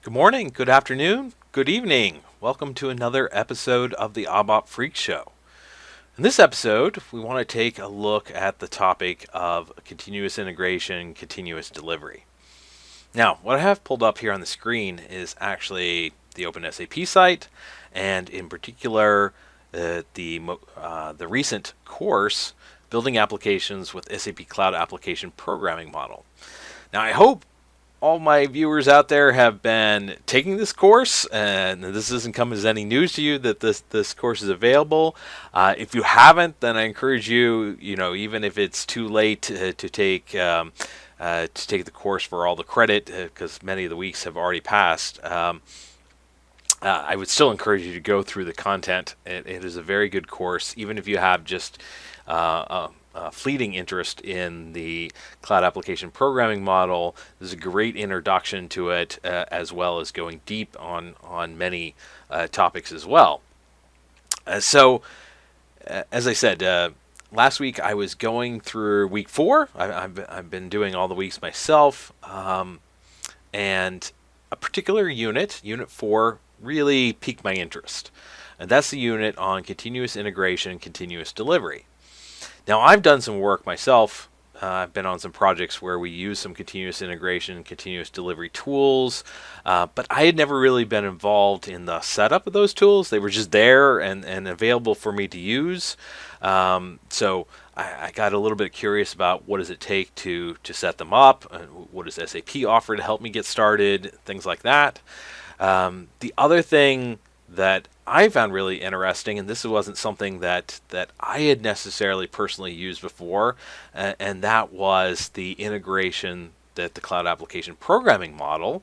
Good morning, good afternoon, good evening. Welcome to another episode of the ABOP Freak Show. In this episode, we want to take a look at the topic of continuous integration, continuous delivery. Now, what I have pulled up here on the screen is actually the Open SAP site, and in particular, the recent course, Building Applications with SAP Cloud Application Programming Model. Now, I hope all my viewers out there have been taking this course, and this doesn't come as any news to you that this course is available. If you haven't, then I encourage you, even if it's too late to take the course for all the credit, because many of the weeks have already passed. I would still encourage you to go through the content. It is a very good course, even if you have just fleeting interest in the cloud application programming model. This is a great introduction to it, as well as going deep on many topics as well. As I said, last week I was going through week 4. I've been doing all the weeks myself, and a particular unit 4, really piqued my interest. And that's the unit on continuous integration, continuous delivery. Now, I've done some work myself. I've been on some projects where we use some continuous integration, continuous delivery tools, but I had never really been involved in the setup of those tools. They were just there and available for me to use. So I got a little bit curious about what does it take to set them up, what does SAP offer to help me get started, things like that. The other thing that I found really interesting, and this wasn't something that I had necessarily personally used before, and that was the integration that the cloud application programming model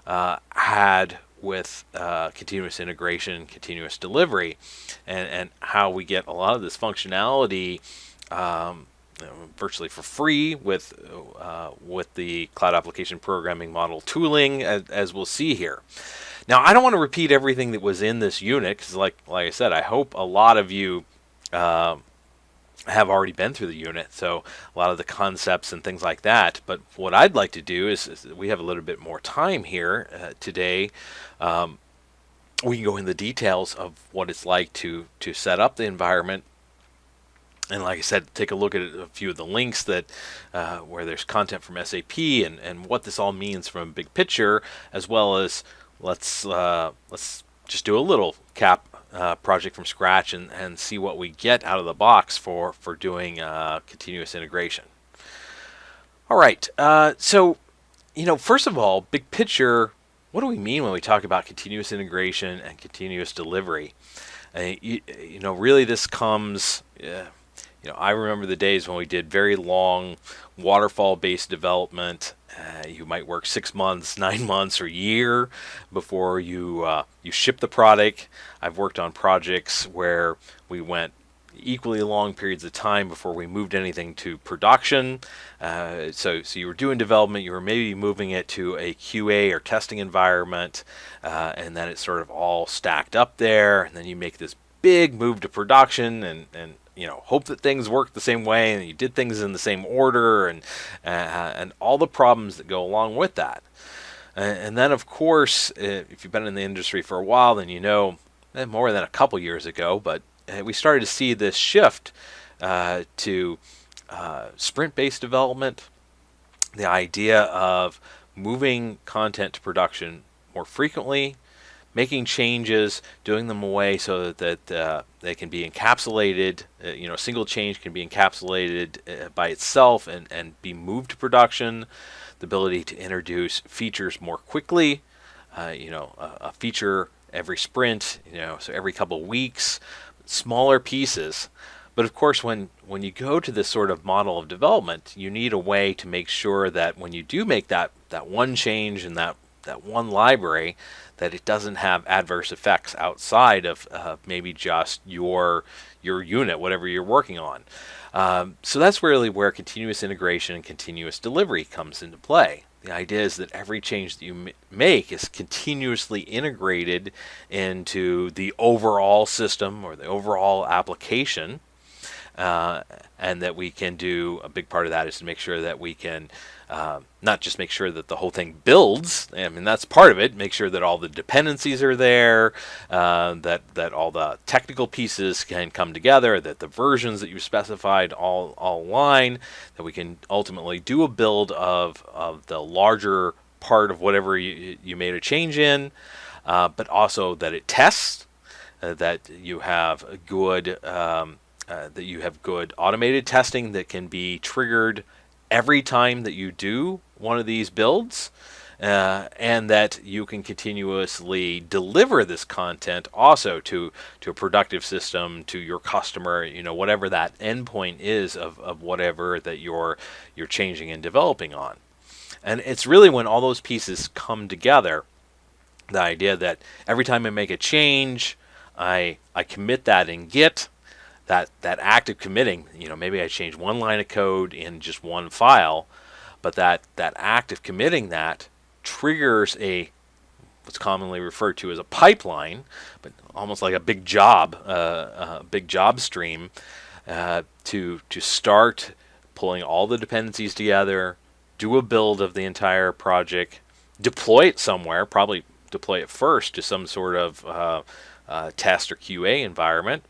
had with continuous integration and continuous delivery, and how we get a lot of this functionality virtually for free with the cloud application programming model tooling, as we'll see here. Now, I don't want to repeat everything that was in this unit, because like I said, I hope a lot of you have already been through the unit, so a lot of the concepts and things like that. But what I'd like to do is we have a little bit more time here today. We can go into the details of what it's like to set up the environment. And like I said, take a look at a few of the links that where there's content from SAP and what this all means from a big picture, as well as let's just do a little cap project from scratch and see what we get out of the box for doing continuous integration. All right, so first of all, big picture, what do we mean when we talk about continuous integration and continuous delivery? Really this comes. I remember the days when we did very long waterfall-based development. You might work 6 months, 9 months, or a year before you ship the product. I've worked on projects where we went equally long periods of time before we moved anything to production. So you were doing development, you were maybe moving it to a QA or testing environment, and then it's sort of all stacked up there, and then you make this big move to production and hope that things work the same way and you did things in the same order and all the problems that go along with that. And then, of course, if you've been in the industry for a while, then more than a couple years ago, but we started to see this shift to sprint-based development, the idea of moving content to production more frequently, making changes, doing them away so that they can be encapsulated. A single change can be encapsulated by itself and be moved to production. The ability to introduce features more quickly. A feature every sprint. So every couple of weeks, smaller pieces. But of course, when you go to this sort of model of development, you need a way to make sure that when you do make that one change in that one library, that it doesn't have adverse effects outside of maybe just your unit, whatever you're working on. So that's really where continuous integration and continuous delivery comes into play. The idea is that every change that you make is continuously integrated into the overall system or the overall application, and that we can do, a big part of that is to make sure that we can not just make sure that the whole thing builds. I mean, that's part of it. Make sure that all the dependencies are there, that all the technical pieces can come together, that the versions that you specified all align, that we can ultimately do a build of the larger part of whatever you made a change in, but also that it tests, that you have good automated testing that can be triggered every time that you do one of these builds, and that you can continuously deliver this content also to a productive system, to your customer, whatever that endpoint is of whatever that you're changing and developing on. And it's really when all those pieces come together, the idea that every time I make a change, I commit that in Git. That act of committing, maybe I change one line of code in just one file, but that act of committing that triggers what's commonly referred to as a pipeline, but almost like a big job stream, to start pulling all the dependencies together, do a build of the entire project, deploy it somewhere, probably deploy it first to some sort of test or QA environment,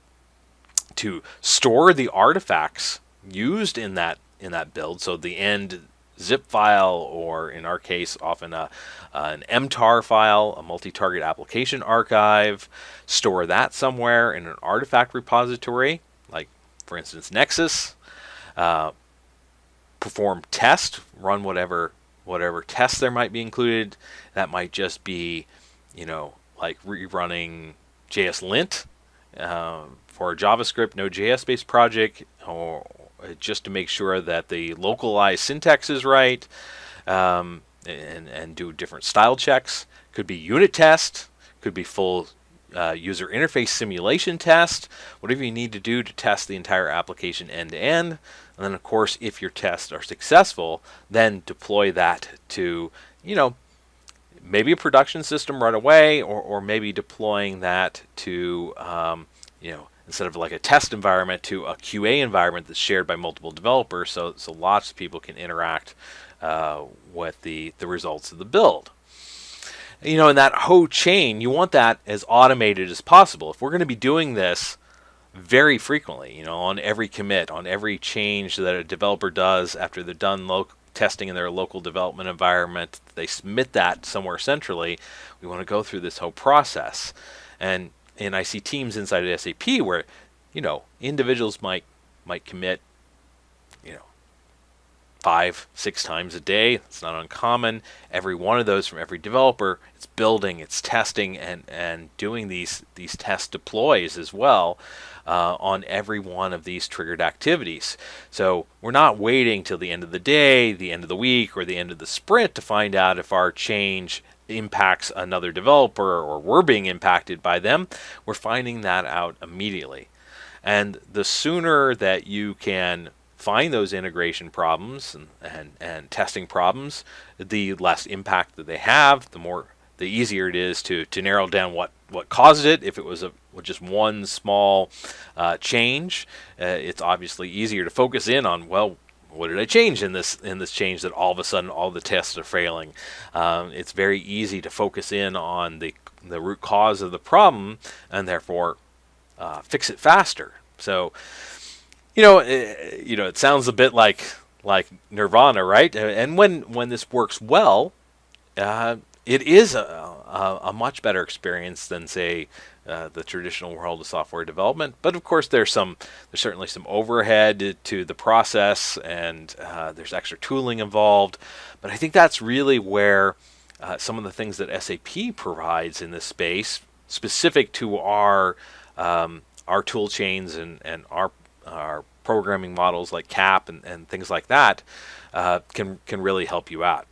to store the artifacts used in that build, so the end zip file, or in our case often an MTAR file, a multi-target application archive, store that somewhere in an artifact repository, like for instance Nexus, perform test, run whatever tests there might be included. That might just be, like rerunning JSLint, for a JavaScript Node.js based project, or just to make sure that the localized syntax is right, and do different style checks. Could be unit test, could be full user interface simulation test, whatever you need to do to test the entire application end to end. And then of course, if your tests are successful, then deploy that to, maybe a production system right away, or maybe deploying that to, instead of like a test environment, to a QA environment that's shared by multiple developers, so lots of people can interact with the results of the build. In that whole chain, you want that as automated as possible. If we're going to be doing this very frequently, on every commit, on every change that a developer does after they're done testing in their local development environment, they submit that somewhere centrally. We want to go through this whole process. And I see teams inside of SAP where, individuals might commit, 5-6 times a day. It's not uncommon. Every one of those from every developer, it's building, it's testing, and doing these test deploys as well on every one of these triggered activities. So we're not waiting till the end of the day, the end of the week, or the end of the sprint to find out if our change impacts another developer or we're being impacted by them. We're finding that out immediately. And the sooner that you can find those integration problems and testing problems, the less impact that they have, the easier it is to narrow down what caused it. If it was just one small change, it's obviously easier to focus in on, well, what did I change in this change that all of a sudden all the tests are failing? It's very easy to focus in on the root cause of the problem and therefore fix it faster. So, it sounds a bit like Nirvana, right? And when this works well, it is a much better experience than, say, the traditional world of software development. But of course, there's certainly some overhead to the process, and there's extra tooling involved. But I think that's really where some of the things that SAP provides in this space, specific to our tool chains and our programming models like CAP and things like that, can really help you out.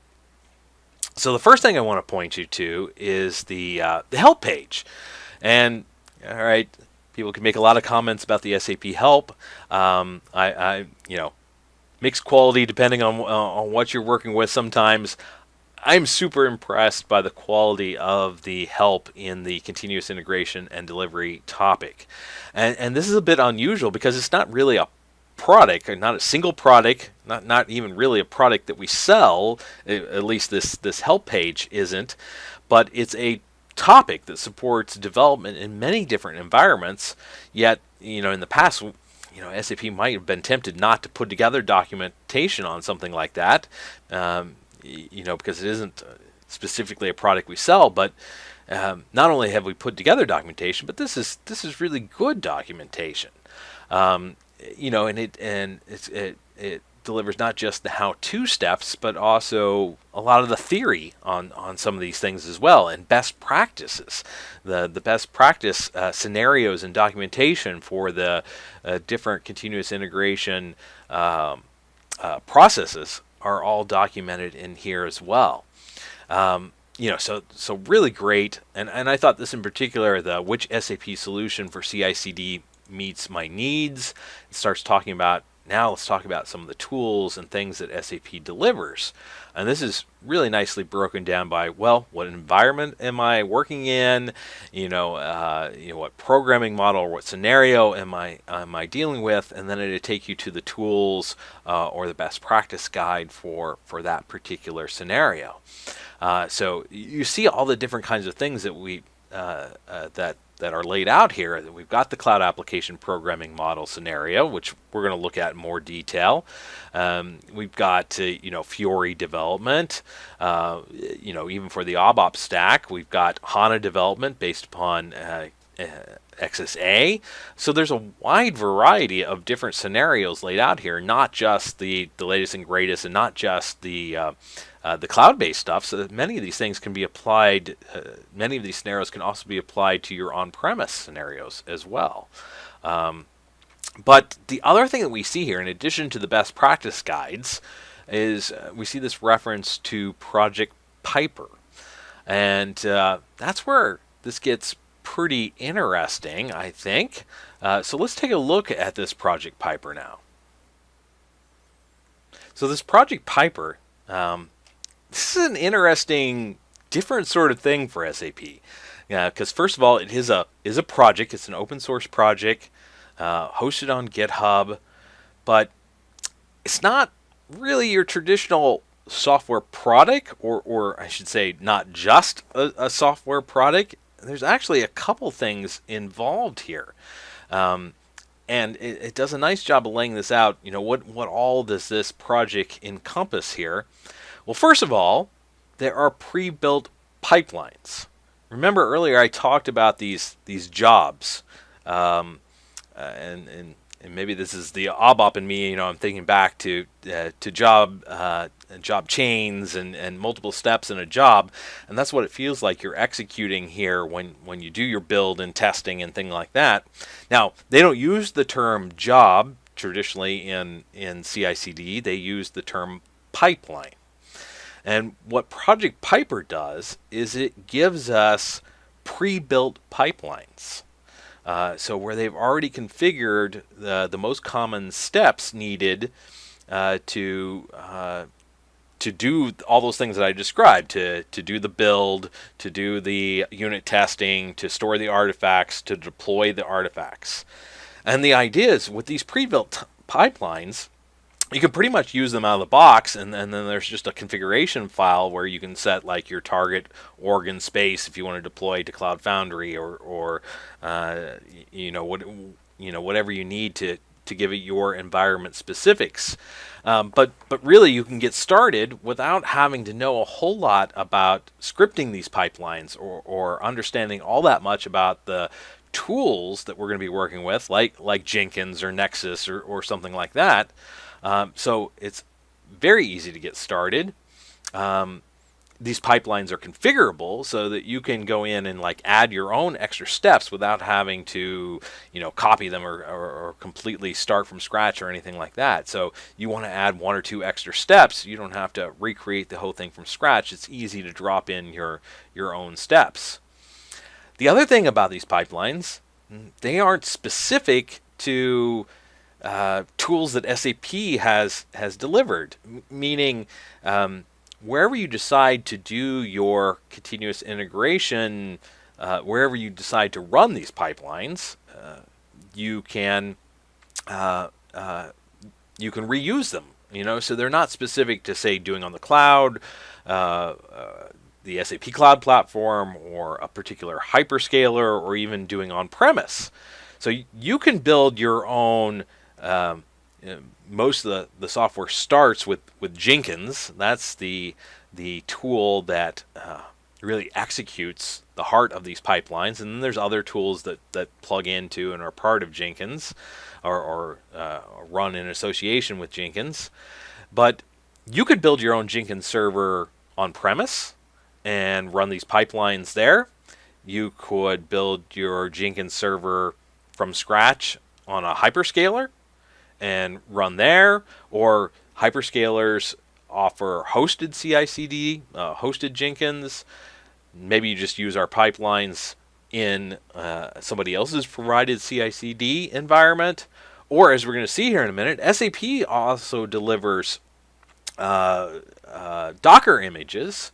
So the first thing I want to point you to is the help page. And all right, people can make a lot of comments about the SAP help. Mixed quality depending on what you're working with. Sometimes I'm super impressed by the quality of the help in the continuous integration and delivery topic. And this is a bit unusual because it's not really a product, or not a single product, not even really a product that we sell. At least this help page isn't, but it's a topic that supports development in many different environments. Yet, in the past, SAP might have been tempted not to put together documentation on something like that, because it isn't specifically a product we sell. But not only have we put together documentation, but this is really good documentation. And it delivers not just the how-to steps, but also a lot of the theory on some of these things as well, and best practices, the best practice scenarios and documentation for the different continuous integration processes are all documented in here as well. So really great, and I thought this in particular, the which SAP solution for CI/CD meets my needs. It starts talking about, now let's talk about some of the tools and things that SAP delivers. And this is really nicely broken down by, well, what environment am I working in? What programming model or what scenario am I dealing with? And then it'll take you to the tools or the best practice guide for that particular scenario. So you see all the different kinds of things that we that are laid out here. We've got the cloud application programming model scenario, which we're going to look at in more detail. We've got Fiori development. Even for the ABAP stack, we've got HANA development based upon XSA. So there's a wide variety of different scenarios laid out here, not just the latest and greatest, and not just the cloud-based stuff. So that many of these things can be applied. Many of these scenarios can also be applied to your on-premise scenarios as well. But the other thing that we see here, in addition to the best practice guides, is we see this reference to Project Piper, and that's where this gets pretty interesting, I think. So let's take a look at this Project Piper now. So this Project Piper, this is an interesting, different sort of thing for SAP. Because first of all, it is a project. It's an open source project hosted on GitHub, but it's not really your traditional software product, or I should say, not just a software product. There's actually a couple things involved here. And it does a nice job of laying this out. What all does this project encompass here? Well, first of all, there are pre-built pipelines. Remember earlier I talked about these jobs, and maybe this is the ABAP in me. I'm thinking back to job chains and multiple steps in a job, and that's what it feels like you're executing here when you do your build and testing and things like that. Now, they don't use the term job traditionally in CI/CD. They use the term pipeline. And what Project Piper does is it gives us pre-built pipelines. So where they've already configured the most common steps needed to do all those things that I described, to do the build, to do the unit testing, to store the artifacts, to deploy the artifacts. And the idea is, with these pre-built pipelines, you can pretty much use them out of the box, and then there's just a configuration file where you can set like your target organ space if you want to deploy to Cloud Foundry, or whatever you need to give it your environment specifics. But really, you can get started without having to know a whole lot about scripting these pipelines or understanding all that much about the tools that we're going to be working with, like Jenkins or Nexus or something like that. So it's very easy to get started. These pipelines are configurable so that you can go in and add your own extra steps without having to copy them or completely start from scratch or anything like that. So you want to add one or two extra steps, you don't have to recreate the whole thing from scratch. It's easy to drop in your own steps. The other thing about these pipelines, they aren't specific to tools that SAP has delivered, meaning wherever you decide to do your continuous integration, wherever you decide to run these pipelines, you can you can reuse them. So they're not specific to, say, doing on the cloud, uh, the SAP Cloud Platform, or a particular hyperscaler, or even doing on-premise. So you can build your own. Um, Most of the software starts with Jenkins. That's the tool that really executes the heart of these pipelines. And then there's other tools that plug into and are part of Jenkins, or run in association with Jenkins. But you could build your own Jenkins server on premise and run these pipelines there. You could build your Jenkins server from scratch on a hyperscaler and run there, or hyperscalers offer hosted CI/CD, hosted Jenkins. Maybe you just use our pipelines in somebody else's provided CI/CD environment, or, as we're going to see here in a minute, SAP also delivers Docker images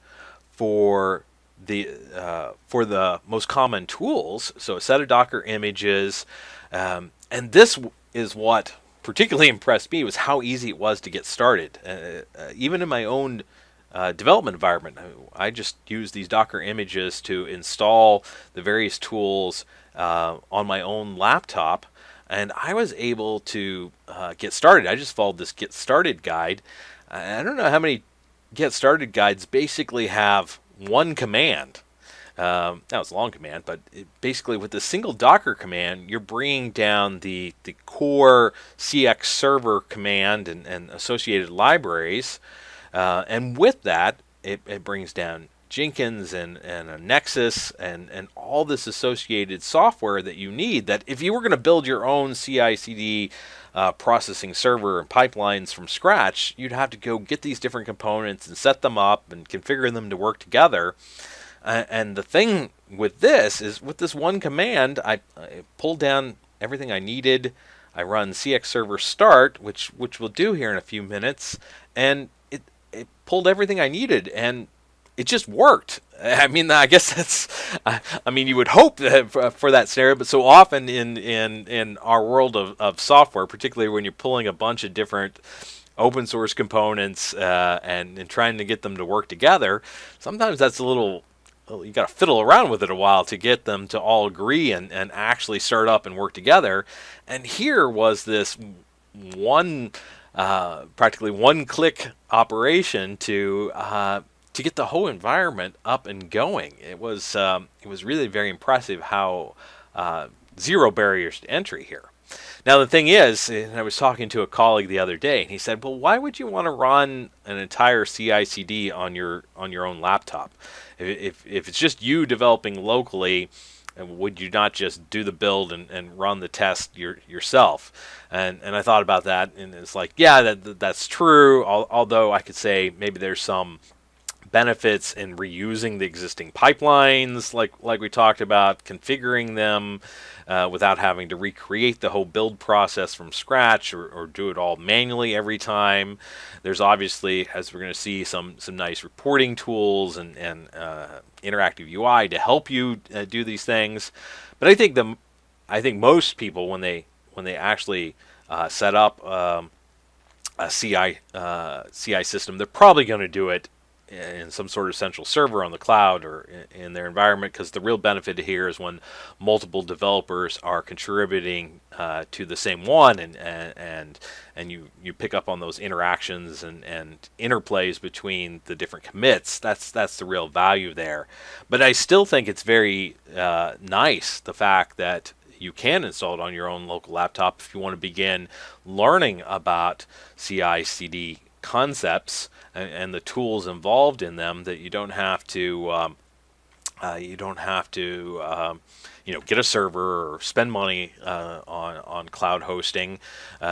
for the most common tools. So a set of Docker images, and this is what particularly impressed me, was how easy it was to get started. Even in my own development environment, I just use these Docker images to install the various tools on my own laptop, and I was able to get started. I just followed this Get Started guide. I don't know how many Get Started guides basically have one command. That was a long command, but basically with the single Docker command, you're bringing down the core CX server command and associated libraries. And with that, it brings down Jenkins and a Nexus and all this associated software that you need, that if you were going to build your own CI/CD processing server and pipelines from scratch, you'd have to go get these different components and set them up and configure them to work together. And the thing with this is, with this one command, I pulled down everything I needed. I run CX server start, which we'll do here in a few minutes, and it pulled everything I needed, and it just worked. I mean, I guess that's, I mean, you would hope that for that scenario, but so often in our world of software, particularly when you're pulling a bunch of different open source components and trying to get them to work together, sometimes that's a little, you got to fiddle around with it a while to get them to all agree and actually start up and work together. And here was this one, practically one-click operation to get the whole environment up and going. It was really very impressive how zero barriers to entry here. Now the thing is, and I was talking to a colleague the other day, and he said, "Well, why would you want to run an entire CI/CD on your own laptop? If it's just you developing locally, would you not just do the build and run the test yourself?" And I thought about that, and it's like, yeah, that's true. Although I could say maybe there's some benefits in reusing the existing pipelines, like we talked about, configuring them without having to recreate the whole build process from scratch or do it all manually every time. There's obviously, as we're going to see, some nice reporting tools and interactive UI to help you do these things. But I think most people, when they actually set up a CI system, they're probably going to do it in some sort of central server on the cloud or in their environment, because the real benefit here is when multiple developers are contributing to the same one, and you pick up on those interactions and interplays between the different commits. That's the real value there. But I still think it's very nice, the fact that you can install it on your own local laptop if you want to begin learning about CI/CD concepts and the tools involved in them, that you don't have to get a server or spend money on cloud hosting.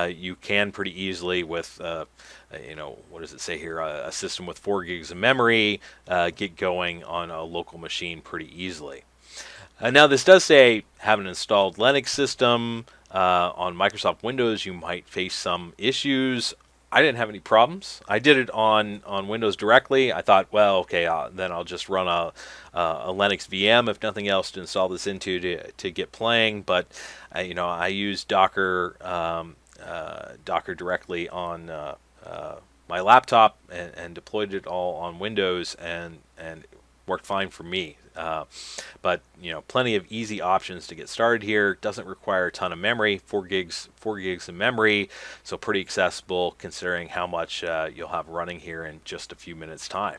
You can pretty easily with what does it say here, a system with 4 gigs of memory, get going on a local machine pretty easily. Now this does say have an installed Linux system. On Microsoft Windows you might face some issues. I didn't have any problems. I did it on Windows directly. I thought, well, okay, then I'll just run a Linux VM, if nothing else, to install this into to get playing. But I used Docker Docker directly on my laptop and deployed it all on Windows, and worked fine for me. But plenty of easy options to get started here. Doesn't require a ton of memory, 4 gigs of memory, so pretty accessible considering how much you'll have running here in just a few minutes time.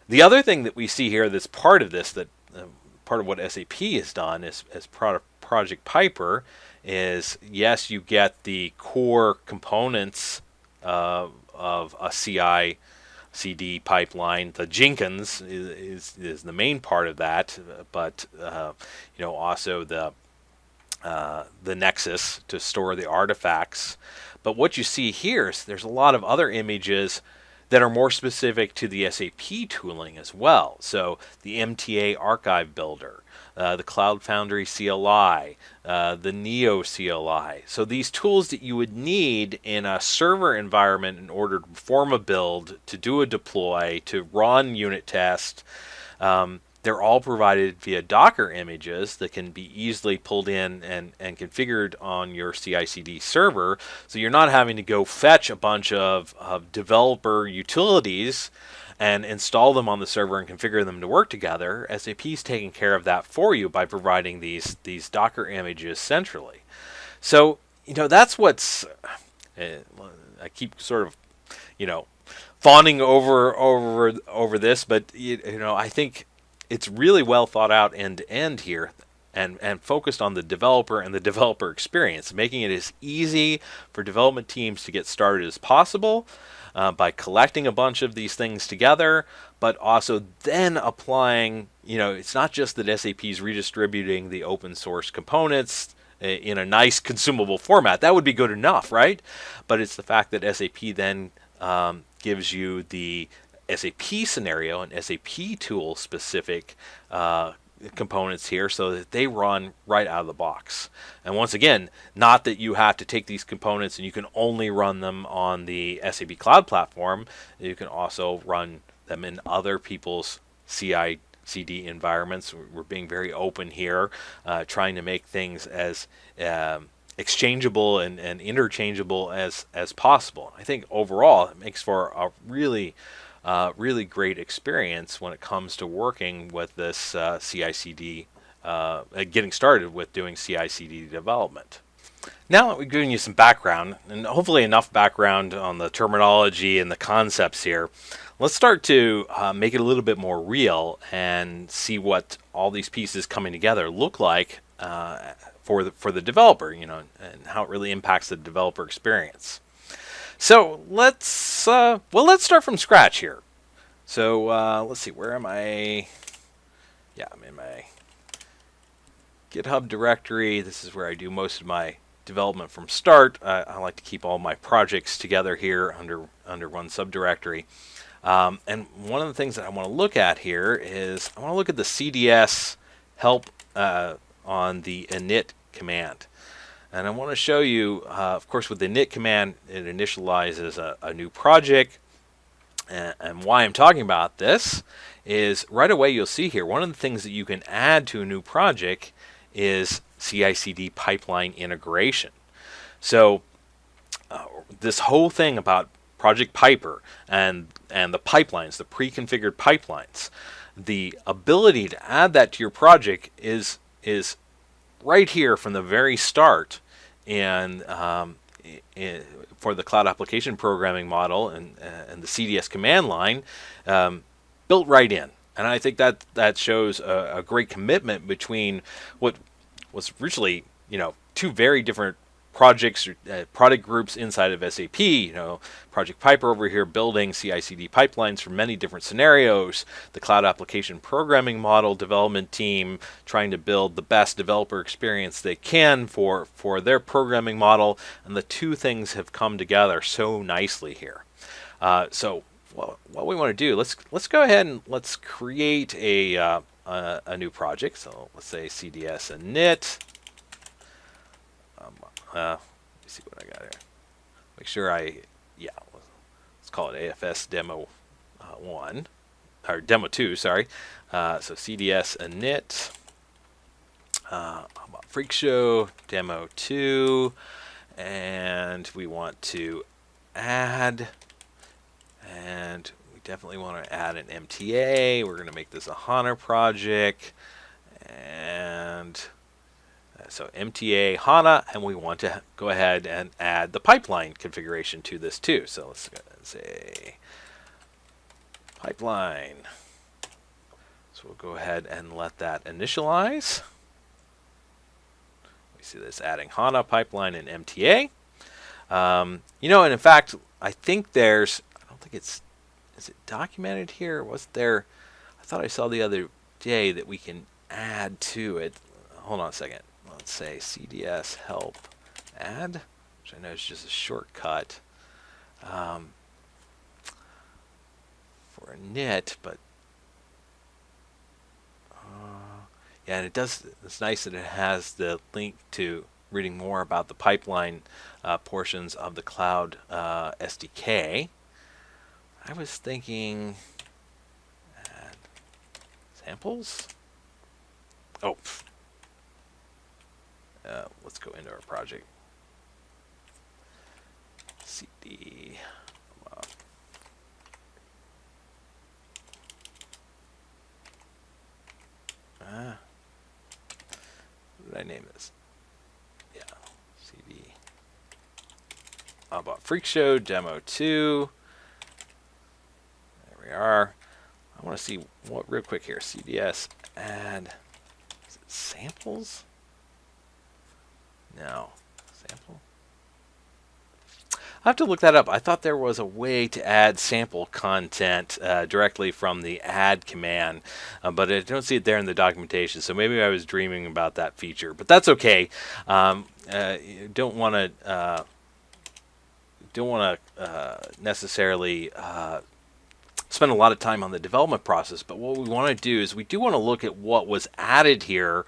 The other thing that we see here that's part of this, that part of what SAP has done as Project Piper, is yes, you get the core components of a CI CD pipeline. The Jenkins is the main part of that, but also the Nexus to store the artifacts. But what you see here is there's a lot of other images that are more specific to the SAP tooling as well. So the MTA Archive Builder, the Cloud Foundry CLI, the Neo CLI. So these tools that you would need in a server environment in order to perform a build, to do a deploy, to run unit test, they're all provided via Docker images that can be easily pulled in and configured on your CI/CD server. So you're not having to go fetch a bunch of developer utilities and install them on the server and configure them to work together. SAP's taking care of that for you by providing these Docker images centrally. So that's what's I keep sort of fawning over this, but I think it's really well thought out end to end here, and focused on the developer and the developer experience, making it as easy for development teams to get started as possible by collecting a bunch of these things together, but also then applying, it's not just that SAP is redistributing the open source components in a nice consumable format. That would be good enough, right? But it's the fact that SAP then gives you the SAP scenario and SAP tool specific components here so that they run right out of the box. And once again, not that you have to take these components and you can only run them on the SAP Cloud Platform. You can also run them in other people's CI/CD environments. We're being very open here, trying to make things as exchangeable and interchangeable as possible. I think overall it makes for a really great experience when it comes to working with this CI/CD, getting started with doing CI/CD development. Now that we've given you some background, and hopefully enough background on the terminology and the concepts here, let's start to make it a little bit more real and see what all these pieces coming together look like for the developer, and how it really impacts the developer experience. So let's start from scratch here. So let's see, where am I? Yeah, I'm in my GitHub directory. This is where I do most of my development from start. I like to keep all my projects together here under one subdirectory. And one of the things that I want to look at here is I want to look at the CDS help on the init command. And I want to show you, of course, with the init command, it initializes a new project. And why I'm talking about this is right away you'll see here, one of the things that you can add to a new project is CI/CD pipeline integration. So this whole thing about Project Piper and the pipelines, the pre-configured pipelines, the ability to add that to your project is right here from the very start, and for the Cloud Application Programming Model and the CDS command line, built right in. And I think that shows a great commitment between what was originally two very different projects, product groups inside of SAP. Project Piper over here building CI/CD pipelines for many different scenarios. The Cloud Application Programming Model development team trying to build the best developer experience they can for their programming model, and the two things have come together so nicely here. So what we want to do, let's go ahead and let's create a new project. So let's say CDS init. Let me see what I got here. Make sure let's call it AFS demo 1, or demo 2, sorry. So CDS init, freak show demo 2, and we want to add, and we definitely want to add an MTA. We're going to make this a HANA project, and so MTA HANA, and we want to go ahead and add the pipeline configuration to this too. So let's say pipeline. So we'll go ahead and let that initialize. We see this adding HANA pipeline and MTA. And in fact, I think there's, I don't think it's, is it documented here? Was there, I thought I saw the other day that we can add to it. Hold on a second. Let's say CDS help add, which I know is just a shortcut for init, but yeah, and it does. It's nice that it has the link to reading more about the pipeline portions of the cloud SDK. I was thinking add samples. Oh. Let's go into our project. CD. What did I name this? Yeah, CD. About Freak Show Demo 2. There we are. I want to see what real quick here. CDS add. Is it samples? No. Sample? I have to look that up. I thought there was a way to add sample content directly from the add command, but I don't see it there in the documentation, so maybe I was dreaming about that feature. But that's okay. Don't want to necessarily spend a lot of time on the development process, but what we want to do is we do want to look at what was added here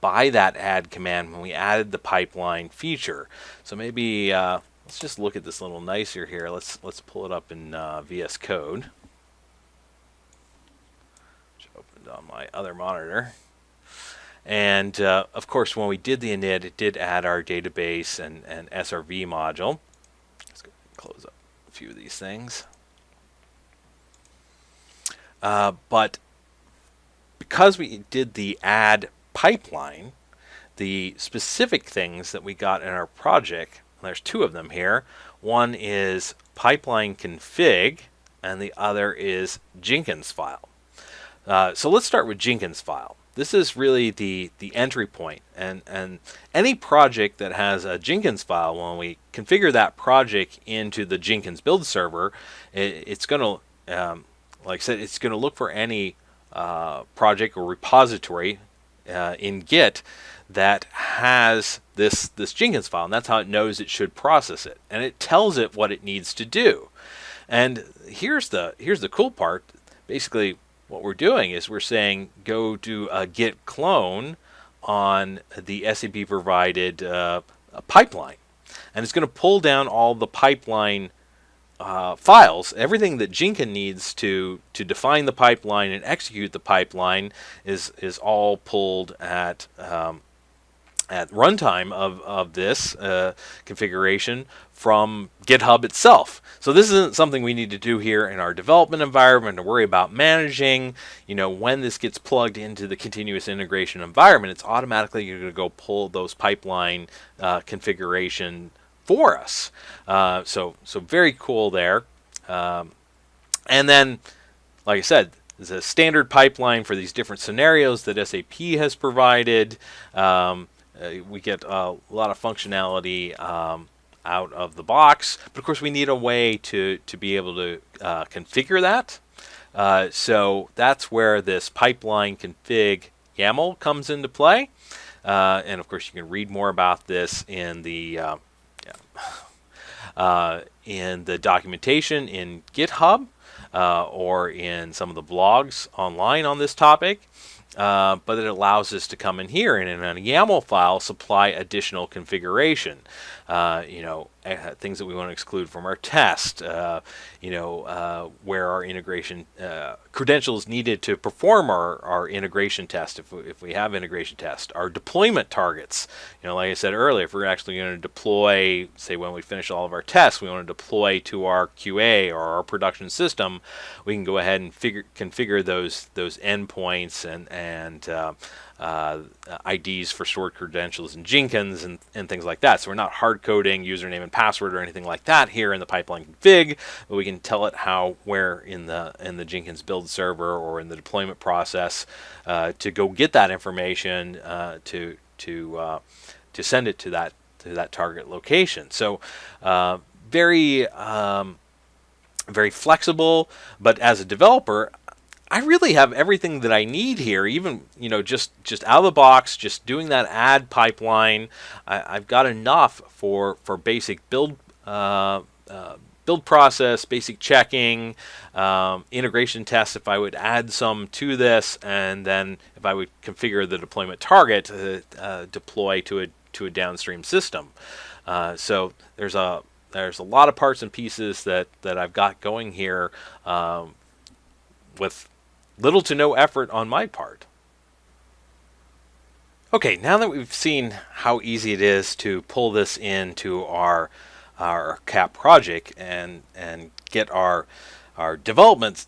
by that add command when we added the pipeline feature. So maybe let's just look at this a little nicer here. Let's pull it up in VS Code, which opened on my other monitor. And of course, when we did the init, it did add our database and SRV module. Let's go close up a few of these things. But because we did the add pipeline, the specific things that we got in our project, there's two of them here. One is pipeline config, and the other is Jenkins file. So let's start with Jenkins file. This is really the entry point, and any project that has a Jenkins file, when we configure that project into the Jenkins build server, it's going to, like I said, it's going to look for any project or repository in Git that has this Jenkins file, and that's how it knows it should process it, and it tells it what it needs to do. And here's the cool part. Basically, what we're doing is we're saying go do a git clone on the SAP provided pipeline, and it's going to pull down all the pipeline files. Everything that Jenkins needs to define the pipeline and execute the pipeline is all pulled at runtime of this configuration from GitHub itself. So this isn't something we need to do here in our development environment to worry about managing. When this gets plugged into the continuous integration environment, it's automatically going to go pull those pipeline configuration for us. So very cool there. And then, like I said, there's a standard pipeline for these different scenarios that SAP has provided. We get a lot of functionality out of the box, but of course we need a way to be able to configure that. So that's where this pipeline config YAML comes into play. And of course you can read more about this in the documentation in GitHub or in some of the blogs online on this topic. but it allows us to come in here and in a YAML file supply additional configuration. Things that we want to exclude from our test. Where our integration credentials needed to perform our integration test, if we have integration test. Our deployment targets. Like I said earlier, if we're actually going to deploy, say when we finish all of our tests, we want to deploy to our QA or our production system, we can go ahead and configure those endpoints and IDs for stored credentials in Jenkins and things like that. So we're not hard coding username and password or anything like that here in the pipeline config, but we can tell it where in the Jenkins build server or in the deployment process to go get that information to send it to that target location. So very flexible, but as a developer, I really have everything that I need here, even just out of the box, just doing that add pipeline. I've got enough for basic build process, basic checking, integration tests if I would add some to this, and then if I would configure the deployment target to deploy to a downstream system. So there's a lot of parts and pieces that I've got going here with little to no effort on my part. Okay, now that we've seen how easy it is to pull this into our CAP project and get our development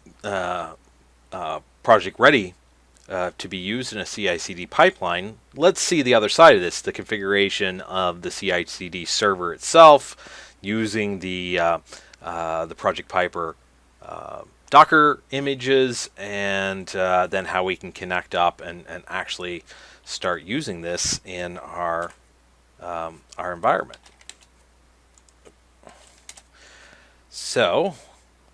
project ready to be used in a CI/CD pipeline, let's see the other side of this, the configuration of the CI/CD server itself, using the Project Piper Docker images, and then how we can connect up and actually start using this in our environment. So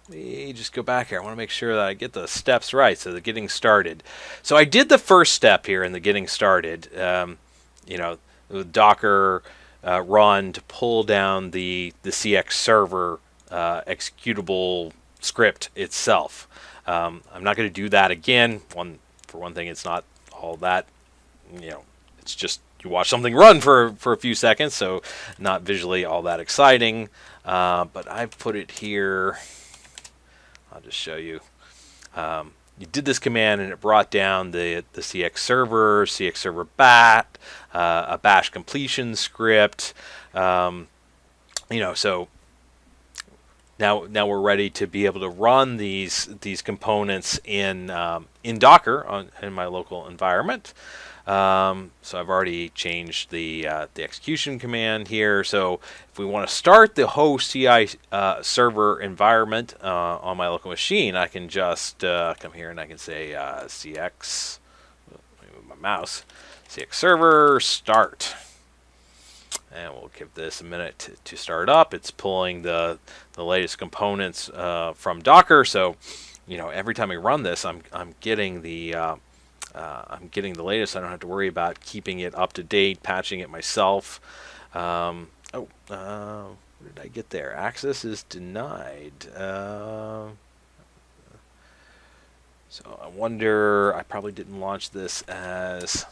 let me just go back here. I want to make sure that I get the steps right. So the getting started. So I did the first step here in the getting started. The Docker run to pull down the CX server executable script itself. I'm not going to do that again. For one thing, it's not all that, it's just you watch something run for a few seconds, so not visually all that exciting. But I've put it here. I'll just show you. You did this command and it brought down the CX server bat, a bash completion script. So now we're ready to be able to run these components in Docker in my local environment. So I've already changed the execution command here. So if we want to start the host CI server environment on my local machine, I can just come here and I can say CX. Let me move my mouse. CX server start. And we'll give this a minute to start up. It's pulling the latest components from Docker. So, every time I run this, I'm getting the latest. I don't have to worry about keeping it up to date, patching it myself. What did I get there? Access is denied. So I wonder. I probably didn't launch this as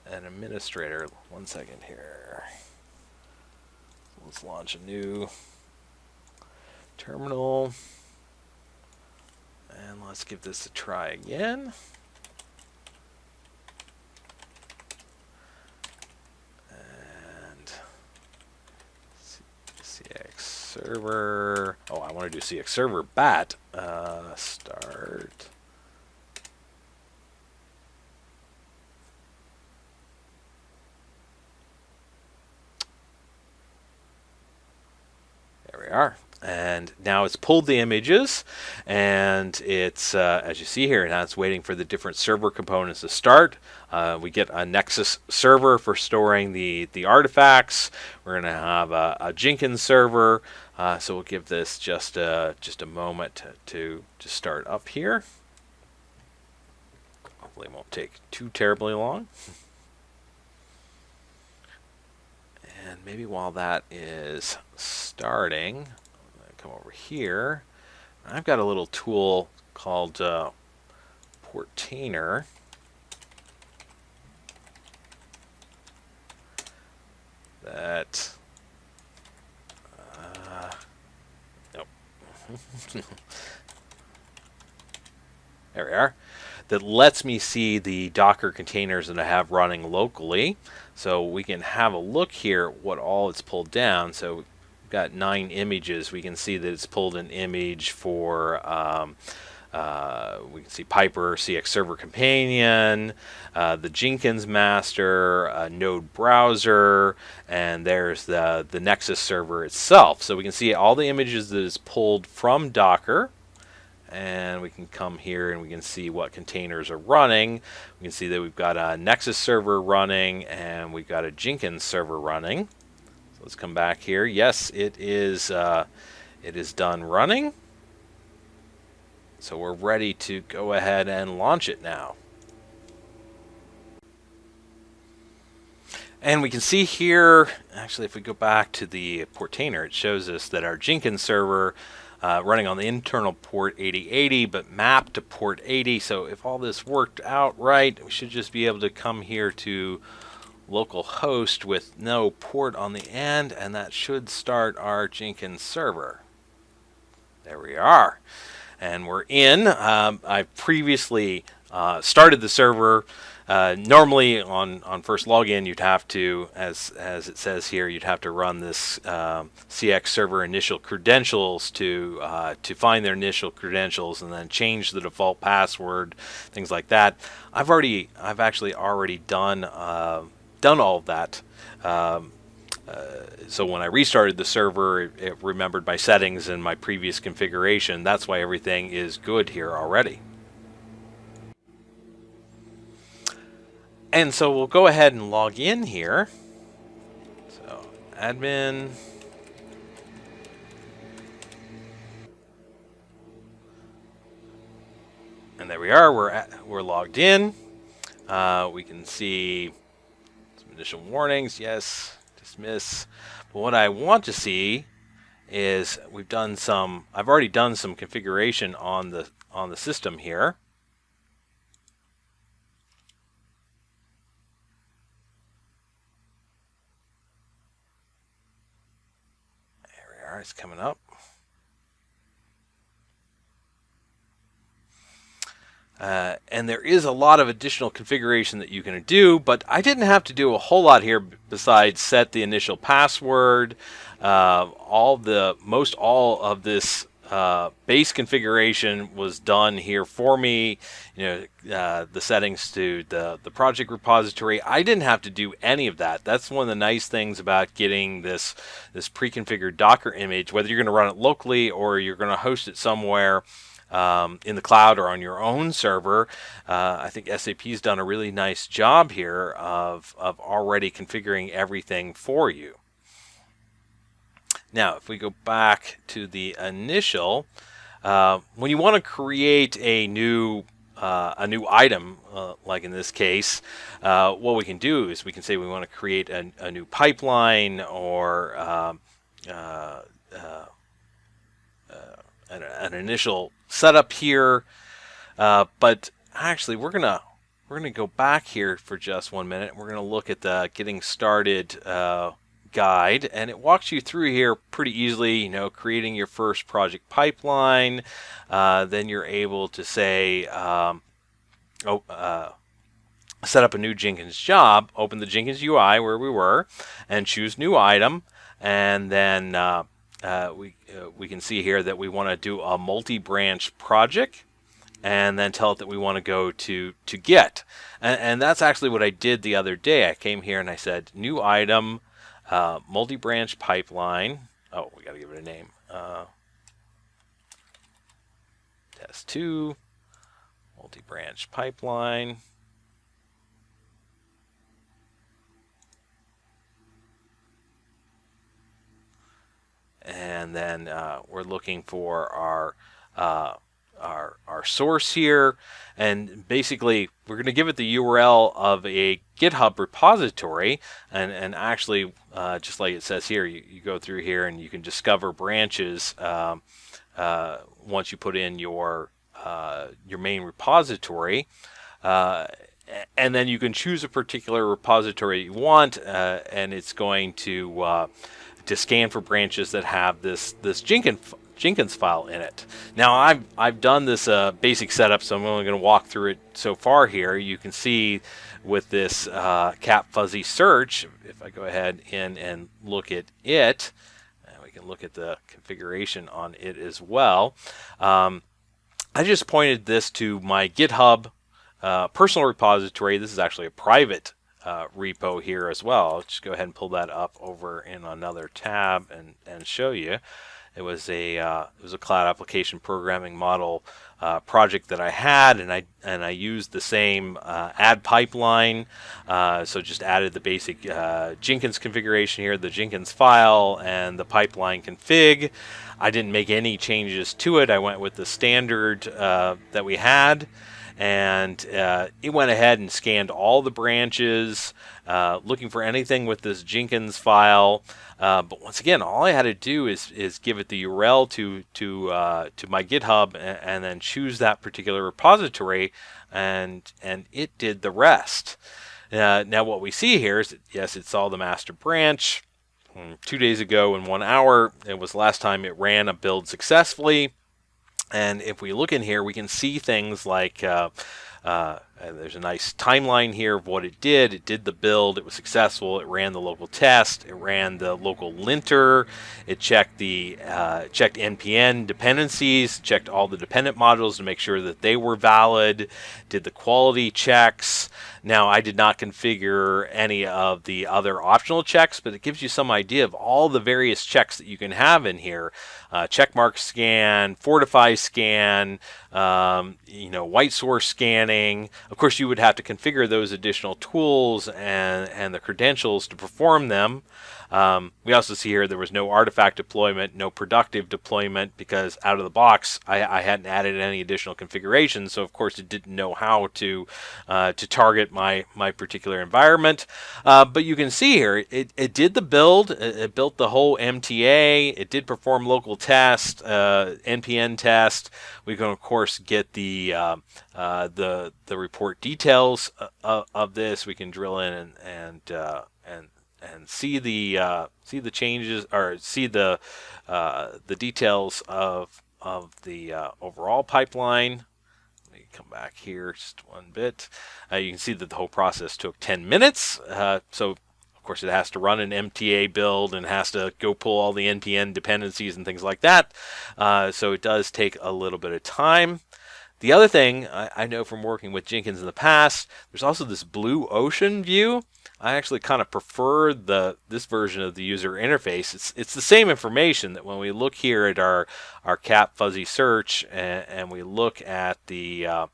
an administrator. 1 second here. Let's launch a new terminal. And let's give this a try again. And CX server. Oh, I want to do CX server bat. Start. There we are. And now it's pulled the images, and it's, as you see here, now it's waiting for the different server components to start. We get a Nexus server for storing the artifacts. We're going to have a Jenkins server, so we'll give this just a moment to start up here. Hopefully it won't take too terribly long. And maybe while that is starting, come over here. I've got a little tool called Portainer. that nope. There we are. That lets me see the Docker containers that I have running locally. So we can have a look here at what all it's pulled down. So we've got 9 images. We can see that it's pulled an image for we can see Piper, CX Server Companion, the Jenkins master, Node browser, and there's the Nexus server itself. So we can see all the images that is pulled from Docker. And we can come here and we can see what containers are running. We can see that we've got a Nexus server running and we've got a Jenkins server running. So let's come back here. Yes, it is done running. So we're ready to go ahead and launch it now. And we can see here, actually if we go back to the portainer, it shows us that our Jenkins server running on the internal port 8080, but mapped to port 80. So if all this worked out right, we should just be able to come here to localhost with no port on the end, and that should start our Jenkins server. There we are. And we're in. I previously started the server. Normally on first login, you'd have to, as it says here, you'd have to run this CX server initial credentials to find their initial credentials and then change the default password, things like that. I've actually already done all of that. So when I restarted the server, it remembered my settings and my previous configuration. That's why everything is good here already. And so we'll go ahead and log in here. So admin. And there we are. We're logged in. We can see some initial warnings. Yes, dismiss. But what I want to see is I've already done some configuration on the system here. It's coming up. And there is a lot of additional configuration that you can do, but I didn't have to do a whole lot here besides set the initial password. All of this base configuration was done here for me. The settings to the project repository. I didn't have to do any of that. That's one of the nice things about getting this pre-configured Docker image, whether you're going to run it locally or you're going to host it somewhere in the cloud or on your own server. I think SAP's done a really nice job here of already configuring everything for you. Now, if we go back to the initial, when you want to create a new item, like in this case, what we can do is we can say we want to create a new pipeline or an initial setup here. But actually, we're gonna go back here for just 1 minute. We're gonna look at the getting started guide, and it walks you through here pretty easily, creating your first project pipeline. Then you're able to say, set up a new Jenkins job, open the Jenkins UI where we were, and choose new item. And then we can see here that we want to do a multi-branch project, and then tell it that we want to go to get. And that's actually what I did the other day. I came here and I said new item, multi-branch pipeline. Oh, we got to give it a name. Test 2, multi-branch pipeline. And then we're looking for our source here, and basically we're going to give it the URL of a GitHub repository, and actually just like it says here, you go through here and you can discover branches once you put in your main repository, and then you can choose a particular repository you want, and it's going to scan for branches that have this Jenkins file in it. Now I've done this basic setup, so I'm only going to walk through it so far here. You can see with this cat fuzzy search, if I go ahead in and look at it, we can look at the configuration on it as well. I just pointed this to my GitHub personal repository. This is actually a private repo here as well. I'll just go ahead and pull that up over in another tab and show you. It was a cloud application programming model project that I had, and I used the same add pipeline. So just added the basic Jenkins configuration here, the Jenkins file, and the pipeline config. I didn't make any changes to it. I went with the standard that we had. And it went ahead and scanned all the branches, looking for anything with this Jenkins file. But once again, all I had to do is give it the URL to my GitHub, and then choose that particular repository, and it did the rest. Now what we see here is that, yes, it saw the master branch 2 days ago in 1 hour. It was the last time it ran a build successfully. And if we look in here, we can see things like there's a nice timeline here of what it did. It did the build. It was successful. It ran the local test. It ran the local linter. It checked the checked NPN dependencies. Checked all the dependent modules to make sure that they were valid. Did the quality checks. Now, I did not configure any of the other optional checks, but it gives you some idea of all the various checks that you can have in here. Checkmark scan, fortify scan, white source scanning. Of course, you would have to configure those additional tools and the credentials to perform them. We also see here there was no artifact deployment, no productive deployment, because out of the box I hadn't added any additional configuration, so of course it didn't know how to target my particular environment. But you can see here it did the build, it built the whole MTA, it did perform local test, NPN test. We can of course get the report details of this. We can drill in and see the changes, or see the details of the overall pipeline. Let me come back here just one bit. You can see that the whole process took 10 minutes. So of course it has to run an MTA build and has to go pull all the NPN dependencies and things like that. So it does take a little bit of time. The other thing I know from working with Jenkins in the past, there's also this blue ocean view. I actually kind of prefer this version of the user interface. It's the same information that when we look here at our cat fuzzy search and we look at the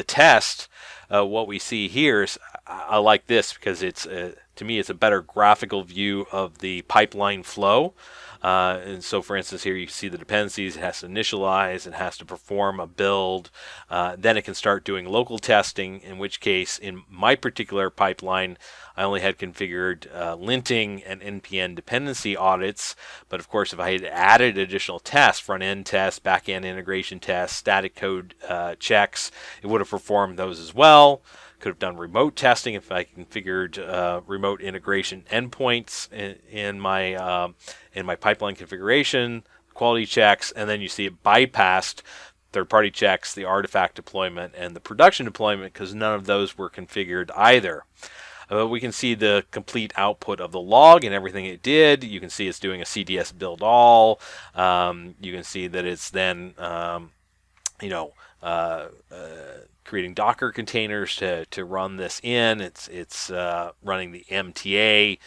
test, what we see here is I like this because it's to me it's a better graphical view of the pipeline flow. And so, for instance, here you see the dependencies. It has to initialize. It has to perform a build. Then it can start doing local testing, in which case, in my particular pipeline, I only had configured linting and NPN dependency audits. But, of course, if I had added additional tests, front-end tests, back-end integration tests, static code checks, it would have performed those as well. Could have done remote testing if I configured remote integration endpoints in my pipeline configuration, quality checks, and then you see it bypassed third-party checks, the artifact deployment, and the production deployment because none of those were configured either. We can see the complete output of the log and everything it did. You can see it's doing a CDS build all. You can see that it's then creating Docker containers to run this in. It's running the MTA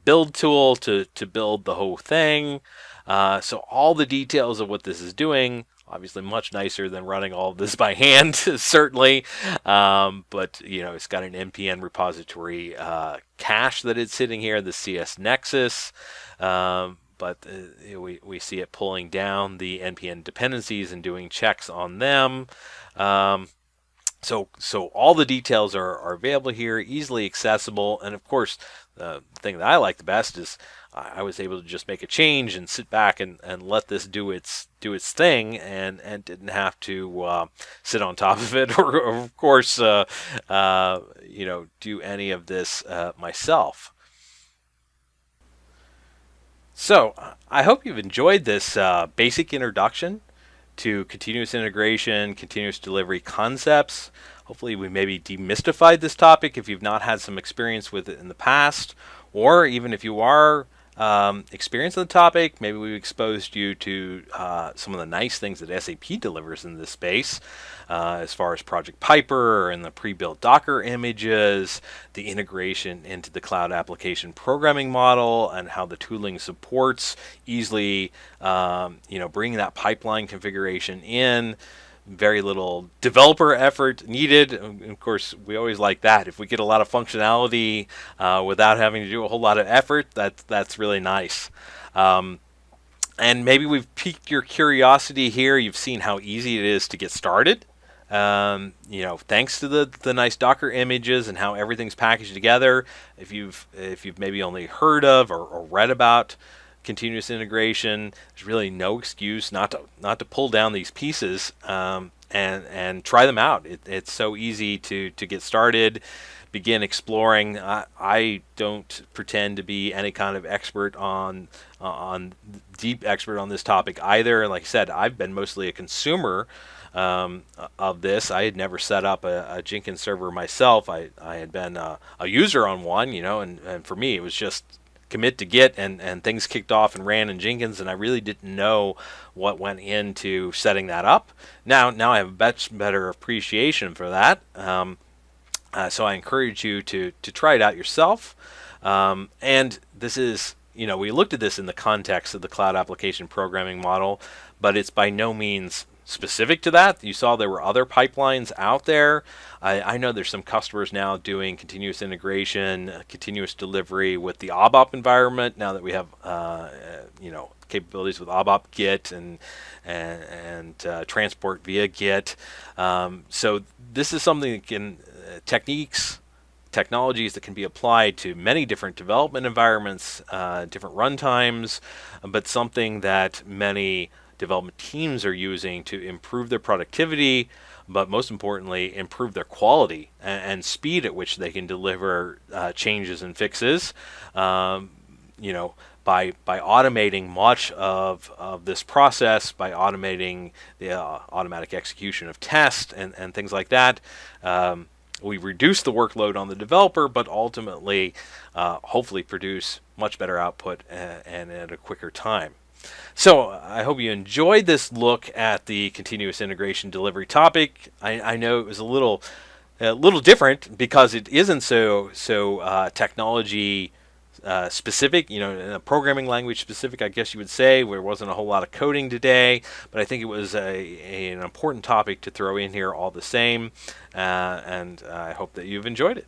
build tool to build the whole thing. So all the details of what this is doing, obviously much nicer than running all of this by hand, certainly. But it's got an NPN repository cache that it's sitting here, the CS Nexus. But we see it pulling down the NPN dependencies and doing checks on them. So all the details are available here, easily accessible, and of course thing that I like the best is I was able to just make a change and sit back and let this do its thing, and didn't have to sit on top of it or of course do any of this myself. So I hope you've enjoyed this basic introduction to continuous integration, continuous delivery concepts. Hopefully we maybe demystified this topic if you've not had some experience with it in the past, or even if you are experienced in the topic, maybe we've exposed you to some of the nice things that SAP delivers in this space, as far as Project Piper and the pre-built Docker images, the integration into the cloud application programming model, and how the tooling supports easily, bringing that pipeline configuration in. Very little developer effort needed. Of course, we always like that. If we get a lot of functionality without having to do a whole lot of effort, that's really nice. And maybe we've piqued your curiosity here. You've seen how easy it is to get started. Thanks to the nice Docker images and how everything's packaged together. If you've maybe only heard of or read about continuous integration, there's really no excuse not to pull down these pieces and try them out. It's so easy to get started, begin exploring. I don't pretend to be any kind of expert on deep expert on this topic either. Like I said, I've been mostly a consumer of this. I had never set up a Jenkins server myself. I had been a user on one, and for me it was just commit to Git, and things kicked off and ran in Jenkins, and I really didn't know what went into setting that up. Now I have a much better appreciation for that. So I encourage you to try it out yourself. And this is, we looked at this in the context of the cloud application programming model, but it's by no means specific to that. You saw there were other pipelines out there. I know there's some customers now doing continuous integration, continuous delivery with the ABAP environment. Now that we have capabilities with ABAP Git and transport via Git, so this is something that can technologies that can be applied to many different development environments, different runtimes, but something that many development teams are using to improve their productivity, but most importantly, improve their quality and speed at which they can deliver changes and fixes. By automating much of this process, by automating the automatic execution of tests and things like that, we reduce the workload on the developer, but ultimately, hopefully, produce much better output and at a quicker time. So I hope you enjoyed this look at the continuous integration delivery topic. I know it was a little different because it isn't so technology specific, programming language specific, I guess you would say, where there wasn't a whole lot of coding today. But I think it was an important topic to throw in here all the same, and I hope that you've enjoyed it.